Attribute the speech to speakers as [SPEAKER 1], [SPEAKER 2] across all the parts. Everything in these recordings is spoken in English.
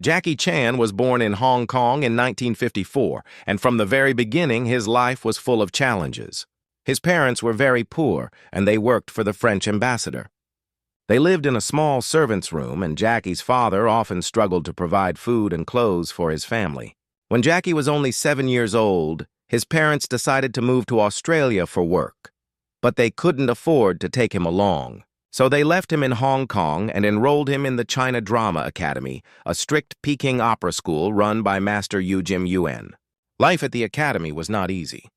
[SPEAKER 1] Jackie Chan was born in Hong Kong in 1954, and from the very beginning his life was full of challenges. His parents were very poor, and they worked for the French ambassador. They lived in a small servant's room, and Jackie's father often struggled to provide food and clothes for his family. When Jackie was only 7 years old, his parents decided to move to Australia for work. But they couldn't afford to take him along. So they left him in Hong Kong and enrolled him in the China Drama Academy, a strict Peking opera school run by Master Yu Jim Yuan. Life at the academy was not easy.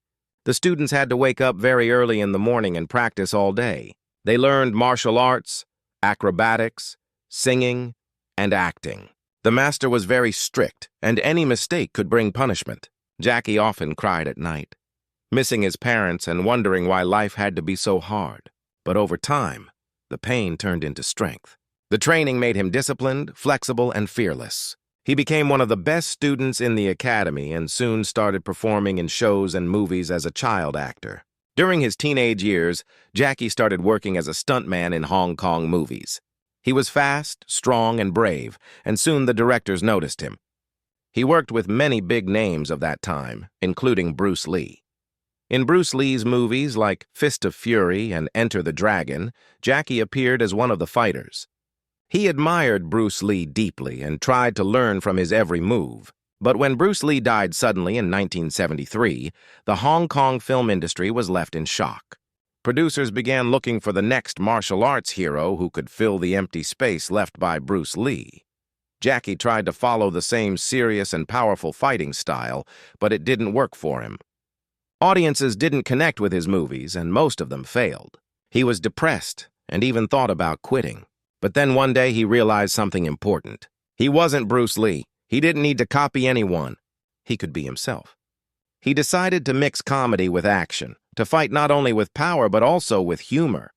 [SPEAKER 1] The students had to wake up very early in the morning and practice all day. They learned martial arts, acrobatics, singing, and acting. The master was very strict, and any mistake could bring punishment. Jackie often cried at night, missing his parents and wondering why life had to be so hard. But over time, the pain turned into strength. The training made him disciplined, flexible, and fearless. He became one of the best students in the academy and soon started performing in shows and movies as a child actor. During his teenage years, Jackie started working as a stuntman in Hong Kong movies. He was fast, strong, and brave, and soon the directors noticed him. He worked with many big names of that time, including Bruce Lee. In Bruce Lee's movies like Fist of Fury and Enter the Dragon, Jackie appeared as one of the fighters. He admired Bruce Lee deeply and tried to learn from his every move. But when Bruce Lee died suddenly in 1973, the Hong Kong film industry was left in shock. Producers began looking for the next martial arts hero who could fill the empty space left by Bruce Lee. Jackie tried to follow the same serious and powerful fighting style, but it didn't work for him. Audiences didn't connect with his movies, and most of them failed. He was depressed and even thought about quitting. But then one day he realized something important. He wasn't Bruce Lee. He didn't need to copy anyone. He could be himself. He decided to mix comedy with action, to fight not only with power but also with humor.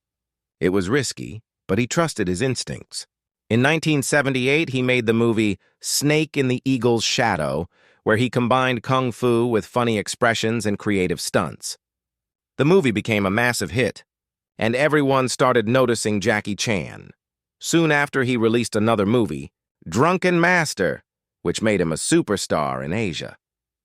[SPEAKER 1] It was risky, but he trusted his instincts. In 1978, he made the movie Snake in the Eagle's Shadow, where he combined kung fu with funny expressions and creative stunts. The movie became a massive hit, and everyone started noticing Jackie Chan. Soon after, he released another movie, Drunken Master, which made him a superstar in Asia.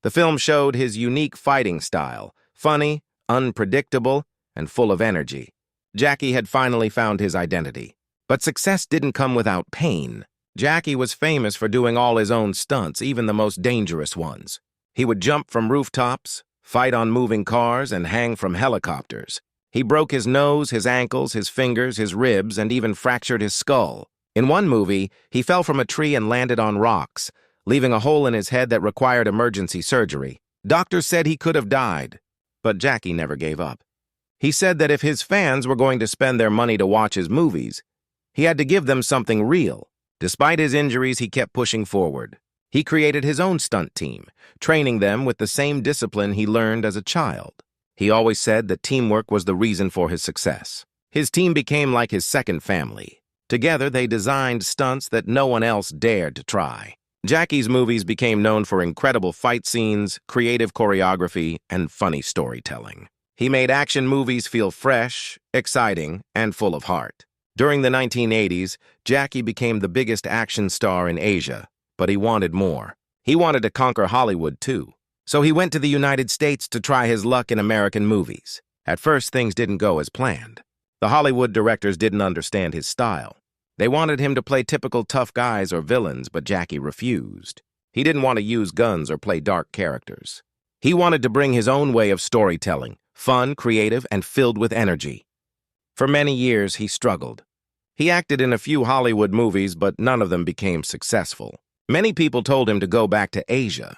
[SPEAKER 1] The film showed his unique fighting style, funny, unpredictable, and full of energy. Jackie had finally found his identity. But success didn't come without pain. Jackie was famous for doing all his own stunts, even the most dangerous ones. He would jump from rooftops, fight on moving cars, and hang from helicopters. He broke his nose, his ankles, his fingers, his ribs, and even fractured his skull. In one movie, he fell from a tree and landed on rocks, leaving a hole in his head that required emergency surgery. Doctors said he could have died, but Jackie never gave up. He said that if his fans were going to spend their money to watch his movies, he had to give them something real. Despite his injuries, he kept pushing forward. He created his own stunt team, training them with the same discipline he learned as a child. He always said that teamwork was the reason for his success. His team became like his second family. Together, they designed stunts that no one else dared to try. Jackie's movies became known for incredible fight scenes, creative choreography, and funny storytelling. He made action movies feel fresh, exciting, and full of heart. During the 1980s, Jackie became the biggest action star in Asia, but he wanted more. He wanted to conquer Hollywood, too. So he went to the United States to try his luck in American movies. At first, things didn't go as planned. The Hollywood directors didn't understand his style. They wanted him to play typical tough guys or villains, but Jackie refused. He didn't want to use guns or play dark characters. He wanted to bring his own way of storytelling, fun, creative, and filled with energy. For many years, he struggled. He acted in a few Hollywood movies, but none of them became successful. Many people told him to go back to Asia.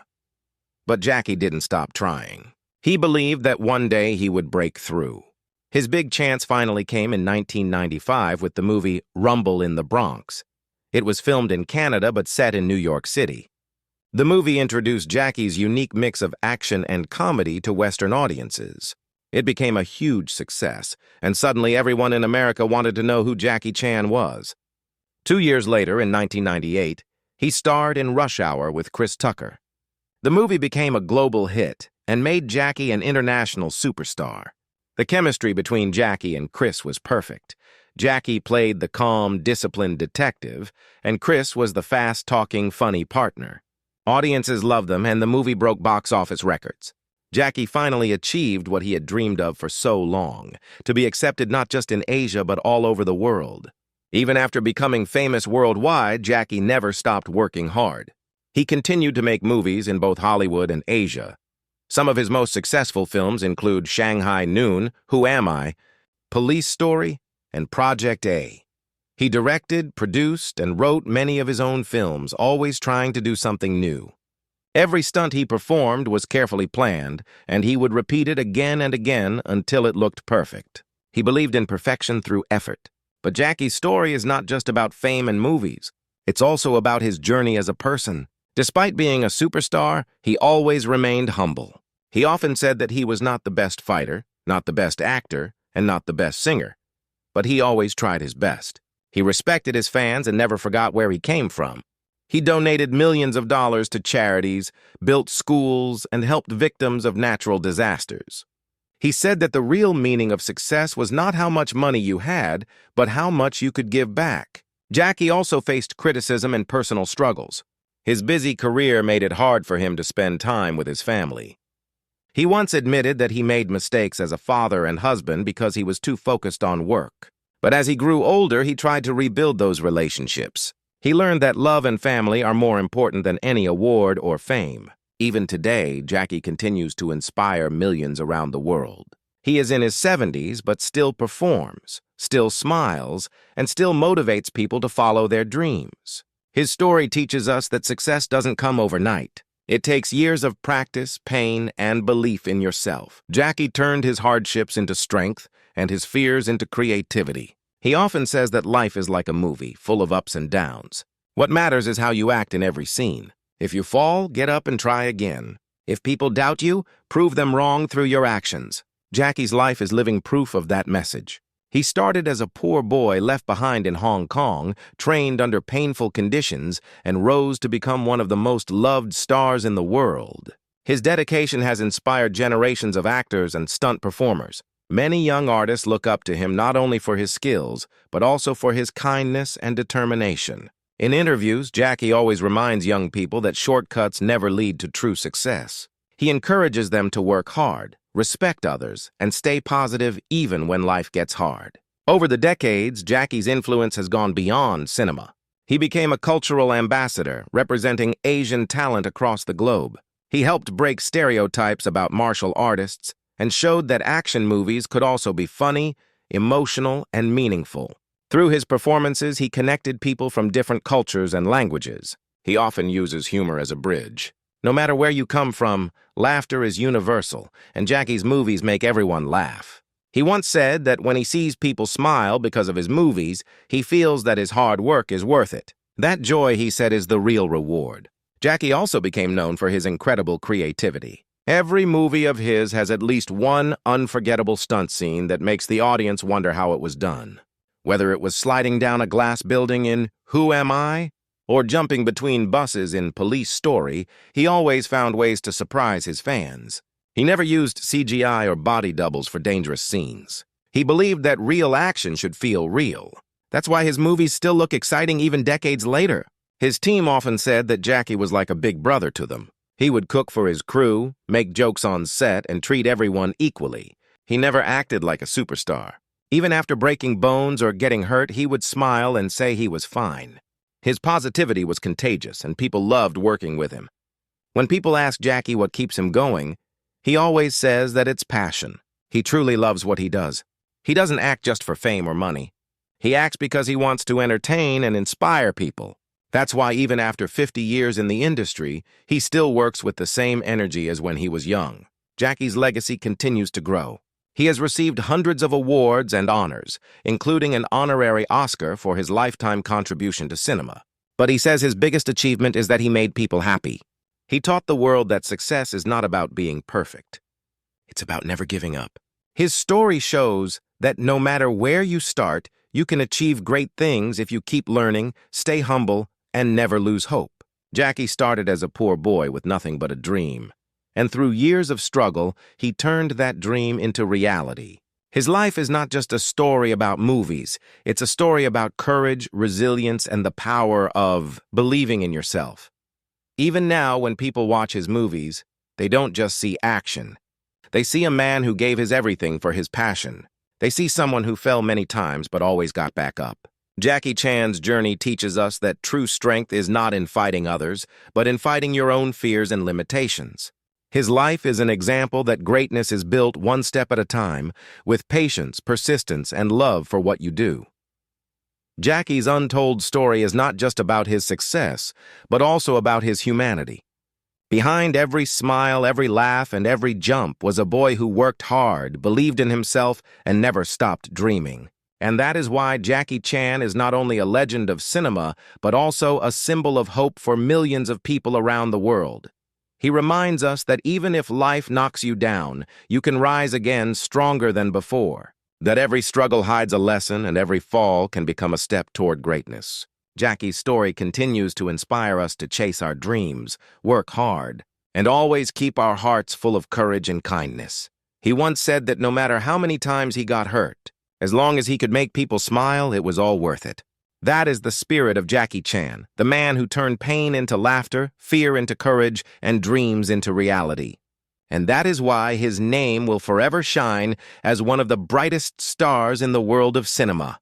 [SPEAKER 1] But Jackie didn't stop trying. He believed that one day he would break through. His big chance finally came in 1995 with the movie Rumble in the Bronx. It was filmed in Canada but set in New York City. The movie introduced Jackie's unique mix of action and comedy to Western audiences. It became a huge success, and suddenly everyone in America wanted to know who Jackie Chan was. 2 years later, in 1998, he starred in Rush Hour with Chris Tucker. The movie became a global hit and made Jackie an international superstar. The chemistry between Jackie and Chris was perfect. Jackie played the calm, disciplined detective, and Chris was the fast-talking, funny partner. Audiences loved them, and the movie broke box office records. Jackie finally achieved what he had dreamed of for so long, to be accepted not just in Asia but all over the world. Even after becoming famous worldwide, Jackie never stopped working hard. He continued to make movies in both Hollywood and Asia. Some of his most successful films include Shanghai Noon, Who Am I?, Police Story, and Project A. He directed, produced, and wrote many of his own films, always trying to do something new. Every stunt he performed was carefully planned, and he would repeat it again and again until it looked perfect. He believed in perfection through effort. But Jackie's story is not just about fame and movies. It's also about his journey as a person. Despite being a superstar, he always remained humble. He often said that he was not the best fighter, not the best actor, and not the best singer. But he always tried his best. He respected his fans and never forgot where he came from. He donated millions of dollars to charities, built schools, and helped victims of natural disasters. He said that the real meaning of success was not how much money you had, but how much you could give back. Jackie also faced criticism and personal struggles. His busy career made it hard for him to spend time with his family. He once admitted that he made mistakes as a father and husband because he was too focused on work. But as he grew older, he tried to rebuild those relationships. He learned that love and family are more important than any award or fame. Even today, Jackie continues to inspire millions around the world. He is in his 70s, but still performs, still smiles, and still motivates people to follow their dreams. His story teaches us that success doesn't come overnight. It takes years of practice, pain, and belief in yourself. Jackie turned his hardships into strength and his fears into creativity. He often says that life is like a movie, full of ups and downs. What matters is how you act in every scene. If you fall, get up and try again. If people doubt you, prove them wrong through your actions. Jackie's life is living proof of that message. He started as a poor boy left behind in Hong Kong, trained under painful conditions, and rose to become one of the most loved stars in the world. His dedication has inspired generations of actors and stunt performers. Many young artists look up to him not only for his skills, but also for his kindness and determination. In interviews, Jackie always reminds young people that shortcuts never lead to true success. He encourages them to work hard, respect others, and stay positive even when life gets hard. Over the decades, Jackie's influence has gone beyond cinema. He became a cultural ambassador, representing Asian talent across the globe. He helped break stereotypes about martial artists and showed that action movies could also be funny, emotional, and meaningful. Through his performances, he connected people from different cultures and languages. He often uses humor as a bridge. No matter where you come from, laughter is universal, and Jackie's movies make everyone laugh. He once said that when he sees people smile because of his movies, he feels that his hard work is worth it. That joy, he said, is the real reward. Jackie also became known for his incredible creativity. Every movie of his has at least one unforgettable stunt scene that makes the audience wonder how it was done. Whether it was sliding down a glass building in Who Am I? Or jumping between buses in Police Story, he always found ways to surprise his fans. He never used CGI or body doubles for dangerous scenes. He believed that real action should feel real. That's why his movies still look exciting even decades later. His team often said that Jackie was like a big brother to them. He would cook for his crew, make jokes on set, and treat everyone equally. He never acted like a superstar. Even after breaking bones or getting hurt, he would smile and say he was fine. His positivity was contagious, and people loved working with him. When people ask Jackie what keeps him going, he always says that it's passion. He truly loves what he does. He doesn't act just for fame or money. He acts because he wants to entertain and inspire people. That's why even after 50 years in the industry, he still works with the same energy as when he was young. Jackie's legacy continues to grow. He has received hundreds of awards and honors, including an honorary Oscar for his lifetime contribution to cinema. But he says his biggest achievement is that he made people happy. He taught the world that success is not about being perfect. It's about never giving up. His story shows that no matter where you start, you can achieve great things if you keep learning, stay humble, and never lose hope. Jackie started as a poor boy with nothing but a dream. And through years of struggle, he turned that dream into reality. His life is not just a story about movies. It's a story about courage, resilience, and the power of believing in yourself. Even now, when people watch his movies, they don't just see action. They see a man who gave his everything for his passion. They see someone who fell many times but always got back up. Jackie Chan's journey teaches us that true strength is not in fighting others, but in fighting your own fears and limitations. His life is an example that greatness is built one step at a time, with patience, persistence, and love for what you do. Jackie's untold story is not just about his success, but also about his humanity. Behind every smile, every laugh, and every jump was a boy who worked hard, believed in himself, and never stopped dreaming. And that is why Jackie Chan is not only a legend of cinema, but also a symbol of hope for millions of people around the world. He reminds us that even if life knocks you down, you can rise again stronger than before. That every struggle hides a lesson and every fall can become a step toward greatness. Jackie's story continues to inspire us to chase our dreams, work hard, and always keep our hearts full of courage and kindness. He once said that no matter how many times he got hurt, as long as he could make people smile, it was all worth it. That is the spirit of Jackie Chan, the man who turned pain into laughter, fear into courage, and dreams into reality. And that is why his name will forever shine as one of the brightest stars in the world of cinema.